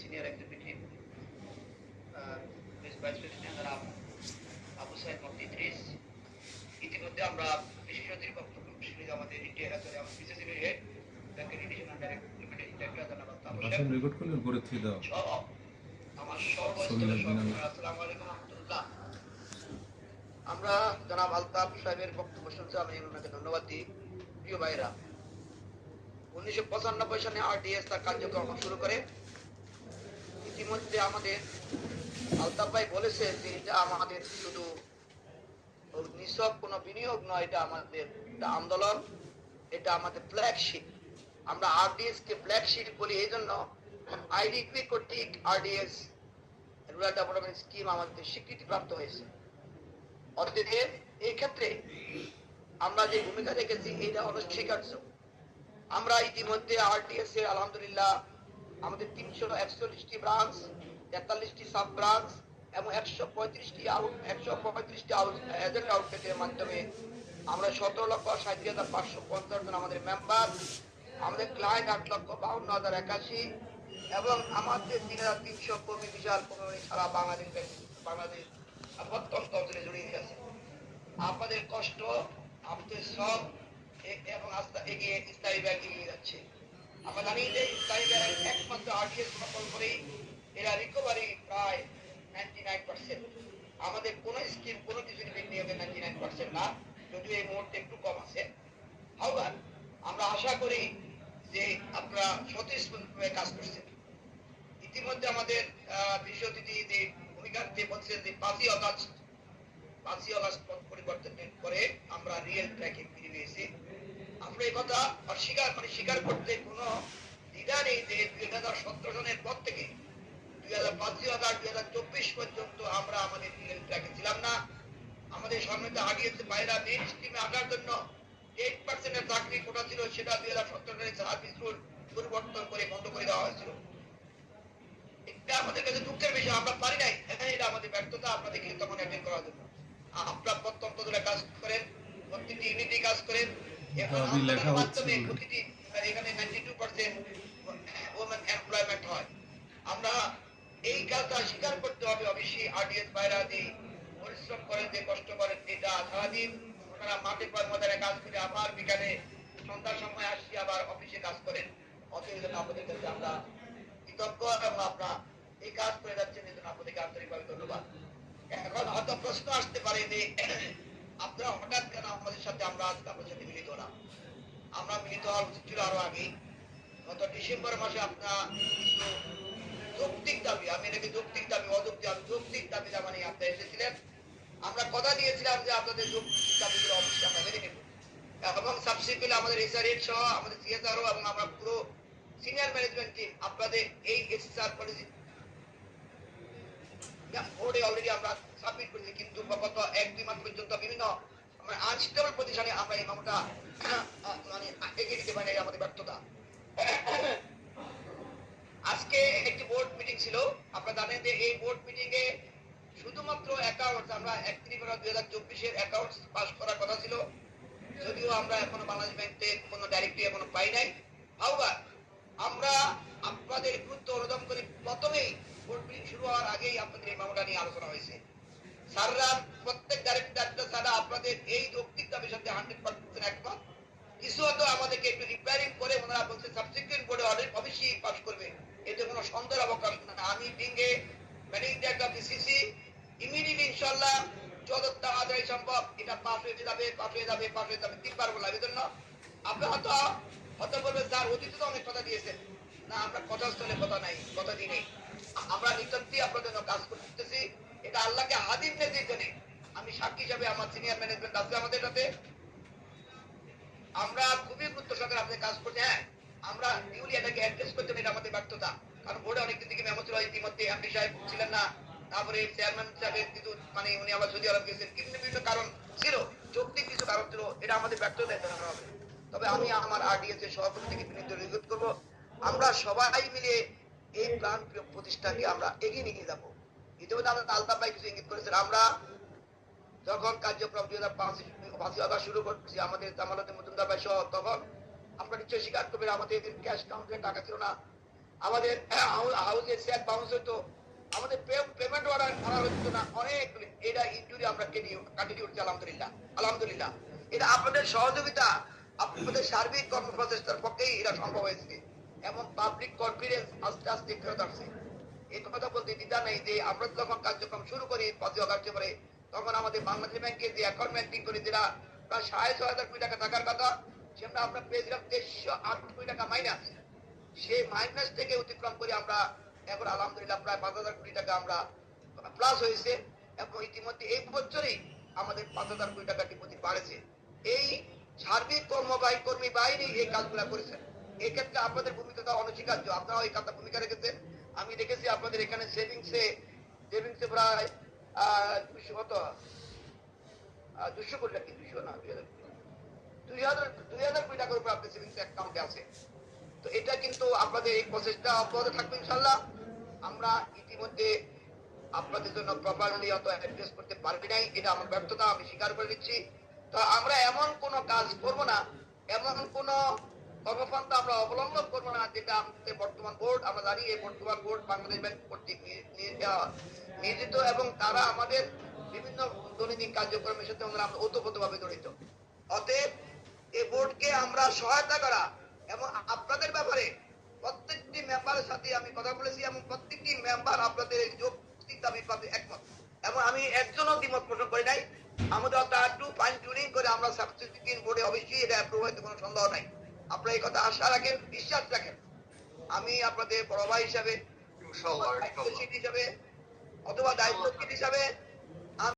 Senior executive vice president জনাব আবু সাইদ মুফতি ইদ্রিস। ইতিমধ্যে আমরা বিশেষ অতিথির বক্তব্য শুনে আমাদের ইন্ডিয়া আমাদের বিসিসি হেড ব্যাংকের রিলেশন ডাইরেক্টর জনাব রেকর্ড করলে উপরে থুই দাও আমার সর্বস্তরের আসসালামু আলাইকুম রাহমাতুল্লাহ। আমরা জনাব আলতাফ সাহেবের বক্তব্য শুনছি, আমি ওনাকে ধন্যবাদ দিই। প্রিয় ভাইরা, 1995 সালে আরডিএস তার কার্যক্রম শুরু করে। ইতিমধ্যে আমাদের আলতাফ ভাই বলেছেন যে এটা আমাদের শুধু নিছক কোনো বিনিয়োগ নয়, এটা আমাদের একটা আন্দোলন, এটা আমাদের ফ্ল্যাগশিপ। আমরা আরডিএস কে ফ্ল্যাগশিপ বলি এই জন্য, আইডিপি কর্তৃক আরডিএস রুরাল ডেভেলপমেন্ট স্কিম আমাদের স্বীকৃতি প্রাপ্ত হয়েছে। অর্থাৎ এই ক্ষেত্রে আমরা যে ভূমিকা রেখেছি এটা অনস্বীকার্য। আমরা ইতিমধ্যে আরডিএস এর আলহামদুলিল্লাহ আমাদের 341টি ব্রাঞ্চ, 43টি সাব ব্রাঞ্চ এবং 135টি এজেন্ট আউটলেটের মাধ্যমে আমরা 17,60,550 জন আমাদের মেম্বার, আমাদের ক্লায়েন্ট 8,52,081 এবং আমাদের 3,300 কর্মী, বিশাল কর্মী সারা বাংলাদেশ প্রত্যন্ত অঞ্চলে জড়িয়ে আছে। আপনাদের কষ্ট, আমাদের সব এবং আস্থা এগিয়ে ইসলামী ব্যাংক এগিয়ে যাচ্ছে। আমরা জানি যে ইসলামী ব্যাংক একমাত্র আরডিএস প্রকল্পেই এরা রিকভারি প্রায় 99%। আমাদের কোন স্কিম কোনো কিছু বিনিয়োগে 99% না, যদিও এই মুহূর্তে একটু কম আছে। হাওয়ার আমরা আশা করি যে আপনারা স্বতঃস্ফূর্তভাবে কাজ করছেন। ইতিমধ্যে আমাদের বিশেষ অতিথি যে ভূমিকা বলছেন যে 5ই আগস্ট পরিবর্তন করে আমরা রিয়েল ট্র্যাকে ফিরে পেয়েছি। আমরা এই কথা স্বীকার করতে কোনো দ্বিধা নেই যে 2017 সনের পর থেকে 2025 পর্যন্ত আমরা আমাদের রিয়েল ট্র্যাকে ছিলাম না। আমাদের সামনে তো আগিয়েছে বাইরা মেইন স্ট্রিমে আসার জন্য 8% চাকরি কোটা ছিল, সেটা 2017 সালে সার্ভিস রুল পরিবর্তন করে বন্ধ করে দেওয়া হয়েছিল। এটা আমাদের কাছে দুঃখের বিষয়, আমরা পারি নাই, এটা আমাদের ব্যর্থতা। আপনাদেরকে তখন অ্যাটেন্ড করার জন্য আপনারা প্রত্যন্ত দলে কাজ করেন, প্রতিটি ইউনিটে কাজ করেন। এখন আমাদের মাধ্যমে প্রতিটি এখানে 92% ওমেন এমপ্লয়মেন্ট হয়। আমরা এই কাজটা স্বীকার করতে হবে। অবশ্যই আরডিএস বাইরা যে পরিশ্রম করেন, যে কষ্ট করেন, এটা সারাদিন ওনারা মাঠে ময়দানে কাজ করে আবার বিকালে সন্ধ্যার সময় আসি আবার অফিসে কাজ করেন। অতএব আপনাদের কাছে আমরা কৃতজ্ঞ এবং আপনারা এই কাজ করে যাচ্ছেন, এই জন্য আপনাদেরকে আন্তরিকভাবে ধন্যবাদ। এখন হয়তো প্রশ্ন আসতে পারে যে আপনারা হঠাৎ কেন আমাদের সাথে, আমরা আজকে আপনাদের সাথে মিলিত না? আমরা মিলিত হওয়ার উচিত ছিল আরো আগে। গত ডিসেম্বর মাসে আপনারা কিছু যৌক্তিক দাবি, আমি এটাকে যৌক্তিক দাবি, যৌক্তিক দাবি জানানি আপনারা এসেছিলেন। আমরা কথা দিয়েছিলাম যে আপনাদের যৌক্তিক দাবিগুলো অবশ্যই আমরা মেনে নেব এবং সাবসিকুয়েন্টলি আমাদের এসআরএড সহ আমাদের সিএসআরও এবং আমরা পুরো সিনিয়র ম্যানেজমেন্ট টিম আপনাদের এই এসআর পলিসি বোর্ডে অলরেডি আমরা সাবমিট করেছি। কিন্তু গত 1-2 মাস পর্যন্ত বিভিন্ন আনস্টেবল পজিশনে আমরা এই মামলাটা মানে এগিয়ে দিতে পারি, আমাদের ব্যর্থতা। আজকে একটি বোর্ড মিটিং ছিল। আপনারা জানেন যে এই বোর্ড মিটিং এ শুধুমাত্র অ্যাকাউন্টস, আমরা 31/2024 অ্যাকাউন্টস পাস করার কথা ছিল, যদিও আমরা এখনো বাংলাদেশ ব্যাংকে কোনো ডাইরেক্টরি এখনো পাই নাই। আবার আমরা আপনাদের গুরুত্ব অনুধাবন করে প্রথমেই বোর্ড মিটিং শুরু হওয়ার আগেই আপনাদের এই মামলাটা নিয়ে আলোচনা হয়েছে। স্যাররা প্রত্যেক ডাইরেক্টর স্যাররা আপনাদের এই যৌক্তিক দাবির সাথে 100% একমত। কিছু হয়তো আমাদেরকে একটু রিপেয়ারিং করে ওনারা বলছে সাবসিকুয়েন্ট বোর্ডে অবশ্যই পাস করবে, এতে কোনো সন্দেহের অবকাশ না। আমি বিঙ্গে managing director of CC immediately ইনশাআল্লাহ যত তাড়াতাড়ি সম্ভব এটা পাস হয়ে যাবে 3বার বললাম। এই জন্য আপনারা হয়তো বলবেন স্যার অতীতে তো অনেক কথা দিয়েছেন। না, আমরা কথাস্থলে কথা নাই, কথা দিই নেই। আমরা নিতান্তই আপনাদের জন্য কাজ করতেছি। এটা আল্লাহকে হাদিম নেতৃত্বে আমি সাক্ষী হিসাবে, আমার সিনিয়র ম্যানেজমেন্ট আছে আমাদের সাথে, আমরা খুবই গুরুত্ব সহকারে আপনাদের কাজ করছি। হ্যাঁ, আমরা নিউলি এটাকে অ্যাড্রেস করতে হবে, এটা আমাদের ব্যর্থতা। কারণ বোর্ডে অনেকদিন থেকে মেমো ছিল, ইতিমধ্যে এমপি সাহেব ছিলেন না, তারপরে চেয়ারম্যান সাহেবের কিছু মানে উনি আবার সৌদি আরব গেছেন, বিভিন্ন কারণ ছিল, যৌক্তিক কিছু কারণ ছিল, এটা আমাদের ব্যর্থতা জানানো হবে। তবে আমি আমার আরডিএস এর সভাপতি থেকে বিনীত অনুরোধ করবো, আমরা সবাই মিলে এই প্ল্যান প্রতিষ্ঠানকে আমরা এগিয়ে নিয়ে যাবো। ইতিমধ্যে আমরা আলতাফ ভাই কিছু ইঙ্গিত করেছেন। আমরা যখন কার্যক্রম 2005 আগস্ট শুরু করছি আমাদের জামালতে মজুমদার ভাই সহ, তখন আপনারা নিশ্চয়ই স্বীকার করবেন আমাদের ক্যাশ কাউন্টারে টাকা ছিল না। আমাদের হাউসে চেক বাউন্স হতো, আমাদের পেমেন্ট অর্ডার করা হতো না, অনেক এটা ইনজুরি আমরা কাটিয়ে উঠছি আলহামদুলিল্লাহ। আলহামদুলিল্লাহ এটা আপনাদের সহযোগিতা, আপনাদের সার্বিক কর্মপ্রচেষ্টার পক্ষেই এটা সম্ভব হয়েছে। এমন পাবলিক কনফিডেন্স আস্তে আস্তে ফেরত আসছে। এই কথা বলতে দ্বিধা নেই যে আমরা যখন কার্যক্রম শুরু করি 5 অগাস্টে পরে, তখন আমাদের বাংলাদেশ ব্যাংকে যে অ্যাকাউন্ট মেনটেন করি যেটা প্রায় 6,500 কোটি টাকা থাকার কথা, সেটা আমরা পেয়েছিলাম 2308 কোটি টাকা মাইনাস। সেই মাইনাস থেকে অতিক্রম করে আমরা এখন আলহামদুলিল্লাহ প্রায় 5,000 কোটি টাকা আমরা প্লাস হয়েছে, এবং ইতিমধ্যে এই বছরেই আমাদের 5,000 কোটি টাকা ডিপোজিট বাড়েছে। এই সার্বিক কর্মী বাহিনী এই কাজগুলো করেছেন। এক্ষেত্রে আপনাদের ভূমিকা অনস্বীকার্য, আপনারা এই কাজটা ভূমিকা রেখেছেন। আমি দেখেছি আপনাদের এখানে সেভিংসে প্রায় 200 কোটি টাকা, 200 না 2,000 কোটি টাকার উপর আপনার সেভিংস অ্যাকাউন্টে আছে। তো এটা কিন্তু আপনাদের এই প্রসেসটা অব্যাহত থাকবে ইনশাল্লাহ। আমরা ইতিমধ্যে আপনাদের জন্য প্রপারলি অত অ্যাড্রেস করতে পারবি নাই, এটা আমার ব্যর্থতা, আমি স্বীকার করে দিচ্ছি। তো আমরা এমন কোন কাজ করব না, এমন কোন কর্মপন্থা আমরা অবলম্বন করবো না যেটা আমাদের বর্তমান বোর্ড, আমরা জানি এই বর্তমান বোর্ড বাংলাদেশ ব্যাংক কর্তৃক নিয়োজিত, এবং তারা আমাদের বিভিন্ন দৈনন্দিন কার্যক্রমের সাথে আমরা ওতপ্রোতভাবে জড়িত। অতএব এই বোর্ডকে আমরা সহায়তা করা এবং আপনাদের ব্যাপারে প্রত্যেকটি মেম্বারের সাথে আমি কথা বলেছি, এবং প্রত্যেকটি মেম্বার আপনাদের এই যৌক্তিক দাবি পাবে একমত, এবং আমি একজনও দ্বিমত পোষণ করি নাই। আমাদের একটু ফাইন টিউনিং করে আমরা সাবস্টিটিউশন বোর্ডে অবশ্যই এটা অ্যাপ্রুভ হইতে কোনো সন্দেহ নাই। আপনারা এই কথা আশা রাখেন, বিশ্বাস রাখেন। আমি আপনাদের বড় ভাই হিসাবে, হিসাবে অথবা দায়িত্বশীল হিসাবে